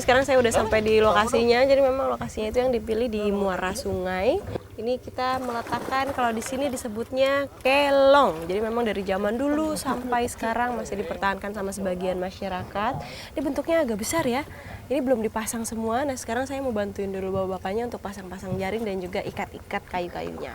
sekarang saya udah sampai di lokasinya. Jadi memang lokasinya itu yang dipilih di muara sungai. Ini kita meletakkan, kalau di sini disebutnya kelong. Jadi memang dari zaman dulu sampai sekarang masih dipertahankan sama sebagian masyarakat. Ini bentuknya agak besar ya. Ini belum dipasang semua. Nah sekarang saya mau bantuin dulu bapak-bapaknya untuk pasang-pasang jaring dan juga ikat-ikat kayu-kayunya.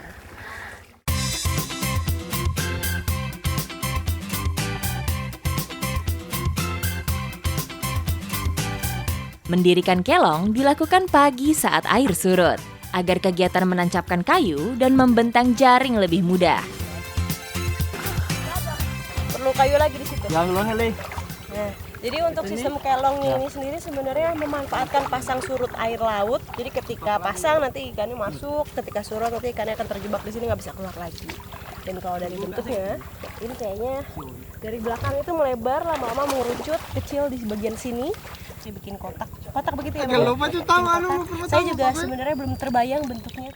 Mendirikan kelong dilakukan pagi saat air surut, agar kegiatan menancapkan kayu dan membentang jaring lebih mudah. Perlu kayu lagi di situ. Yang lele. Nah, jadi untuk sistem kelongnya ini sendiri sebenarnya memanfaatkan pasang surut air laut. Jadi ketika pasang nanti ikannya masuk, ketika surut nanti ikannya akan terjebak di sini nggak bisa keluar lagi. Dan kalau dari bentuknya, ini kayaknya dari belakang itu melebar, lama-lama mengerucut kecil di bagian sini. Saya bikin kotak begitu ya, Bang? Saya juga sebenarnya belum terbayang bentuknya.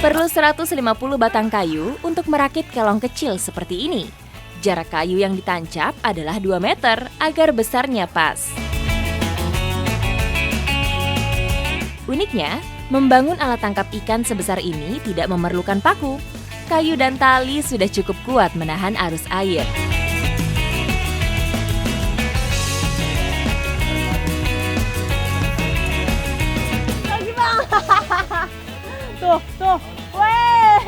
Perlu 150 batang kayu untuk merakit kelong kecil seperti ini. Jarak kayu yang ditancap adalah 2 meter agar besarnya pas. Uniknya, membangun alat tangkap ikan sebesar ini tidak memerlukan paku. Kayu dan tali sudah cukup kuat menahan arus air. Tuh, weh.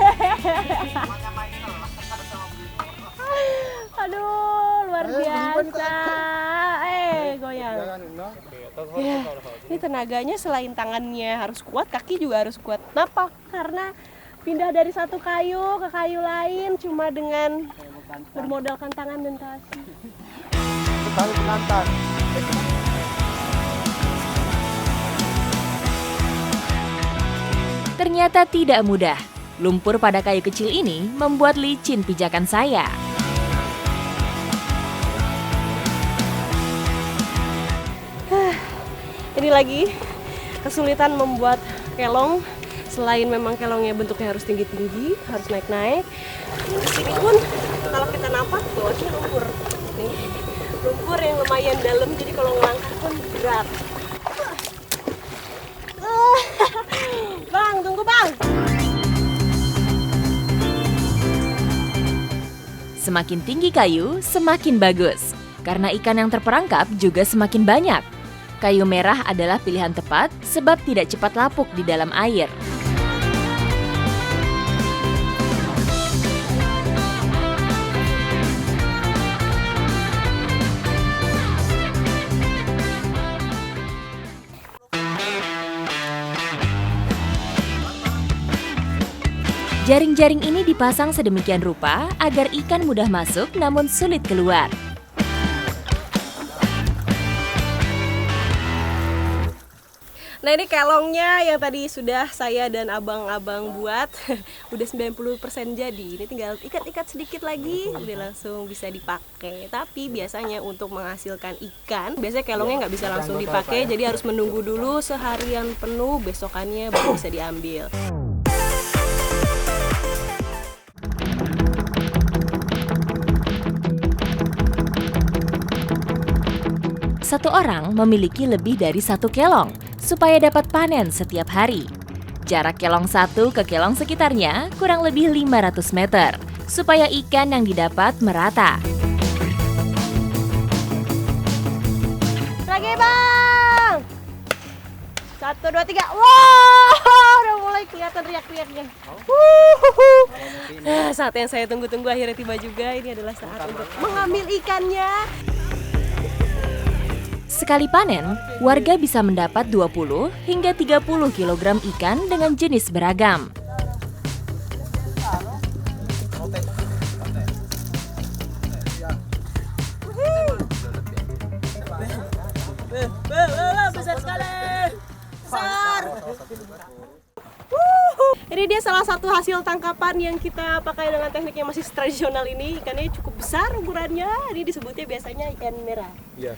Aduh, luar biasa. Goyang. Ya, ini tenaganya selain tangannya harus kuat, kaki juga harus kuat. Kenapa? Karena pindah dari satu kayu ke kayu lain cuma dengan bermodalkan tangan dan kaki. Tali pengantar. Ternyata tidak mudah. Lumpur pada kayu kecil ini membuat licin pijakan saya. Ini lagi kesulitan membuat kelong. Selain memang kelongnya bentuknya harus tinggi-tinggi, harus naik-naik. Di sini pun kalau kita nampak bawahnya lumpur. Nih, lumpur yang lumayan dalam, jadi kalau ngelangkah pun berat. Bang, tunggu bang. Semakin tinggi kayu, semakin bagus. Karena ikan yang terperangkap juga semakin banyak. Kayu merah adalah pilihan tepat sebab tidak cepat lapuk di dalam air. Jaring-jaring ini dipasang sedemikian rupa agar ikan mudah masuk namun sulit keluar. Nah ini kelongnya yang tadi sudah saya dan abang-abang buat udah 90% jadi. Ini tinggal ikat-ikat sedikit lagi udah langsung bisa dipakai. Tapi biasanya untuk menghasilkan ikan biasanya kelongnya nggak bisa langsung dipakai, jadi harus menunggu dulu seharian penuh, besokannya baru bisa diambil. Satu orang memiliki lebih dari 1 kelong supaya dapat panen setiap hari. Jarak kelong satu ke kelong sekitarnya kurang lebih 500 meter supaya ikan yang didapat merata. Lagi bang! 1, 2, 3. Wow, udah mulai kelihatan riak-riaknya. Nah, saat yang saya tunggu-tunggu akhirnya tiba juga. Ini adalah saat untuk mengambil ikannya. Sekali panen, warga bisa mendapat 20 hingga 30 kg ikan dengan jenis beragam. Besar sekali. Besar. Ini dia salah satu hasil tangkapan yang kita pakai dengan teknik yang masih tradisional ini. Ikannya cukup besar ukurannya. Ini disebutnya biasanya ikan merah. Iya.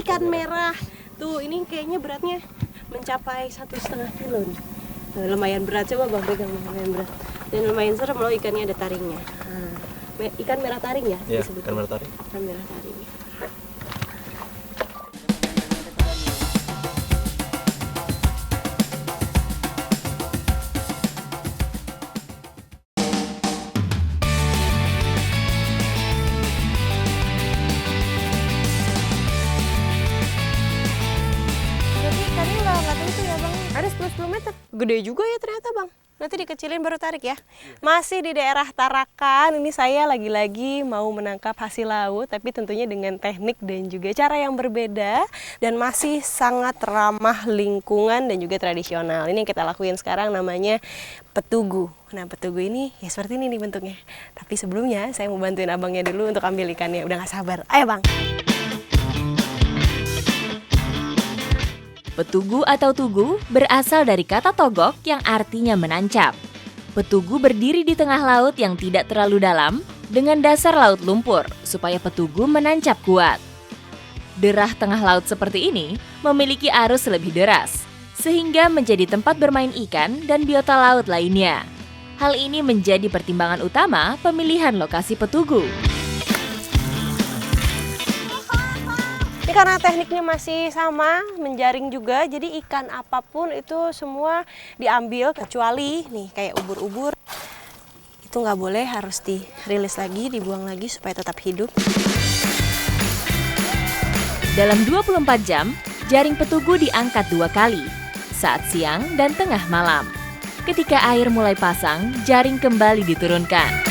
Ikan merah. Tuh, ini kayaknya beratnya mencapai 1,5 kilo nih. Nah, lumayan berat, coba bang pegang, lumayan berat. Dan lumayan serem loh, ikannya ada taringnya. Ikan merah taring ya? Iya, disebutnya. ikan merah taring. Ikan merah taring. Gede juga ya ternyata Bang. Nanti dikecilin baru tarik ya. Masih di daerah Tarakan, ini saya lagi-lagi mau menangkap hasil laut, tapi tentunya dengan teknik dan juga cara yang berbeda dan masih sangat ramah lingkungan dan juga tradisional. Ini yang kita lakuin sekarang namanya petugu. Nah, petugu ini ya seperti ini nih bentuknya. Tapi sebelumnya saya mau bantuin abangnya dulu untuk ambil ikannya. Udah gak sabar. Ayo Bang. Petugu atau tugu berasal dari kata togok yang artinya menancap. Petugu berdiri di tengah laut yang tidak terlalu dalam dengan dasar laut lumpur supaya petugu menancap kuat. Derah tengah laut seperti ini memiliki arus lebih deras, sehingga menjadi tempat bermain ikan dan biota laut lainnya. Hal ini menjadi pertimbangan utama pemilihan lokasi petugu. Ini karena tekniknya masih sama, menjaring juga, jadi ikan apapun itu semua diambil, kecuali nih kayak ubur-ubur. Itu nggak boleh, harus dirilis lagi, dibuang lagi supaya tetap hidup. Dalam 24 jam, jaring petugu diangkat 2 kali, saat siang dan tengah malam. Ketika air mulai pasang, jaring kembali diturunkan.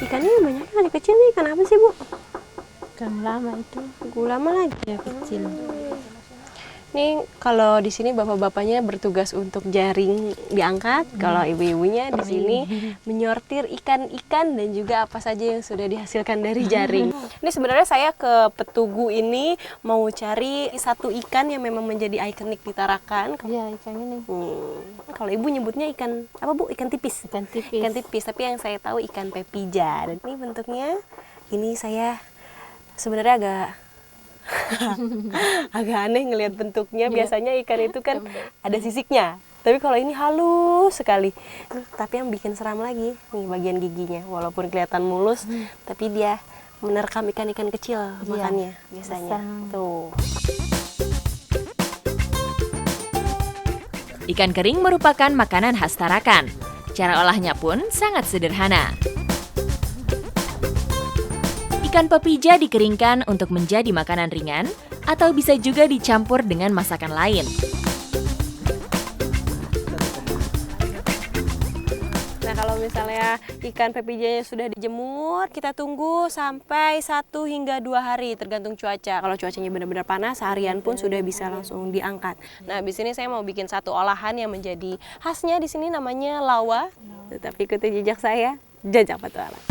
Ikannya banyak kali kecil nih, ikan apa sih Bu? Ikan lama itu Gulama lagi. ya kecil. Ini kalau di sini bapak-bapaknya bertugas untuk jaring diangkat, kalau ibu-ibunya di sini menyortir ikan-ikan dan juga apa saja yang sudah dihasilkan dari jaring. Ini sebenarnya saya ke petugu ini mau cari satu ikan yang memang menjadi ikonik di Tarakan. Ya ikan ini. Kalau ibu nyebutnya ikan apa Bu? Ikan tipis. Ikan tipis. Ikan tipis, tapi yang saya tahu ikan pepija. Dan ini bentuknya, ini saya sebenarnya agak aneh ngelihat bentuknya. Biasanya ikan itu kan ada sisiknya, tapi kalau ini halus sekali. Tapi yang bikin seram lagi nih bagian giginya, walaupun kelihatan mulus, tapi dia menerkam ikan-ikan kecil makannya biasanya. Besar. Tuh. Ikan kering merupakan makanan khas Tarakan. Cara olahnya pun sangat sederhana. Ikan pepija dikeringkan untuk menjadi makanan ringan atau bisa juga dicampur dengan masakan lain. Nah, kalau misalnya ikan pepijanya sudah dijemur, kita tunggu sampai 1 hingga 2 hari tergantung cuaca. Kalau cuacanya benar-benar panas, seharian pun sudah bisa langsung diangkat. Nah, di sini saya mau bikin satu olahan yang menjadi khasnya di sini namanya lawa. Tetapi ikuti jejak saya, Jajak Petualang.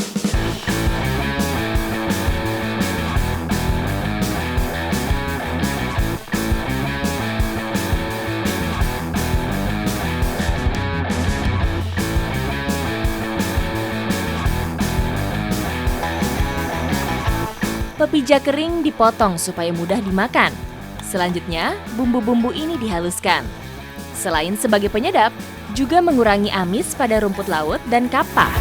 Pepija kering dipotong supaya mudah dimakan. Selanjutnya, bumbu-bumbu ini dihaluskan. Selain sebagai penyedap, juga mengurangi amis pada rumput laut dan kapah.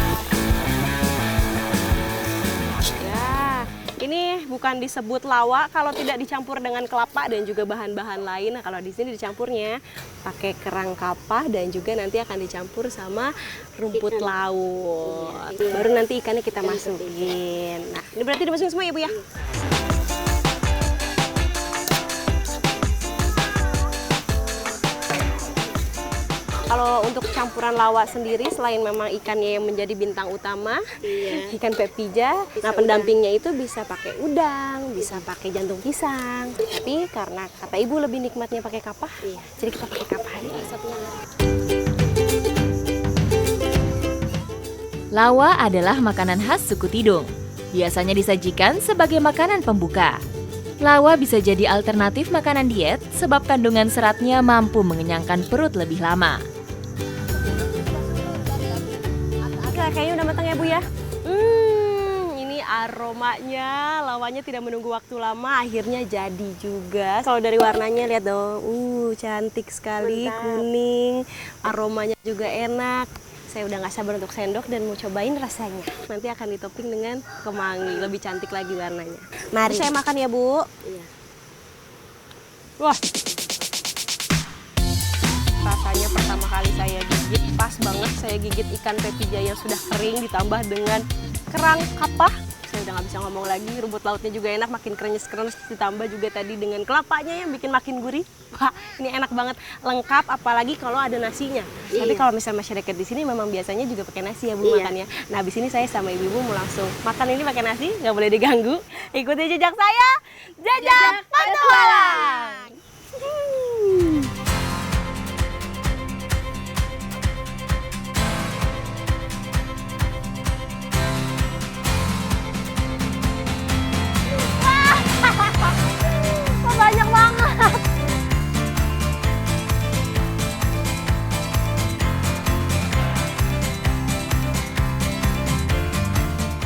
Ya, ini bukan disebut lawa kalau tidak dicampur dengan kelapa dan juga bahan-bahan lain. Nah, kalau di sini dicampurnya pakai kerang kapah dan juga nanti akan dicampur sama rumput laut. Baru nanti ikannya kita masukin. Nah, ini berarti dimasukin semua ya Bu ya? Kalau untuk campuran lawa sendiri, selain memang ikannya yang menjadi bintang utama, ikan pepija, nah pendampingnya itu bisa pakai udang, bisa pakai jantung pisang. Tapi karena kata ibu lebih nikmatnya pakai kapah, jadi kita pakai kapah aja. Lawa adalah makanan khas suku Tidung. Biasanya disajikan sebagai makanan pembuka. Lawa bisa jadi alternatif makanan diet sebab kandungan seratnya mampu mengenyangkan perut lebih lama. Kayaknya udah matang ya Bu ya? Ini aromanya, lawanya tidak menunggu waktu lama, akhirnya jadi juga. Kalau dari warnanya lihat dong, cantik sekali, kuning, aromanya juga enak. Saya udah gak sabar untuk sendok dan mau cobain rasanya. Nanti akan ditoping dengan kemangi, lebih cantik lagi warnanya. Mari saya makan ya Bu. Iya. Wah, rasanya pertama kali saya gigit, pas banget saya gigit ikan pepija yang sudah kering ditambah dengan kerang kapah. saya udah nggak bisa ngomong lagi. Rumput lautnya juga enak, makin krenyes-krenyes, ditambah juga tadi dengan kelapanya yang bikin makin gurih. Wah, ini enak banget, lengkap apalagi kalau ada nasinya. Tapi kalau misalnya masyarakat di sini memang biasanya juga pakai nasi ya Bu makannya. Nah, habis ini saya sama ibu-ibu mau langsung makan ini pakai nasi, nggak boleh diganggu. Ikuti jejak saya, Jejak Petualang.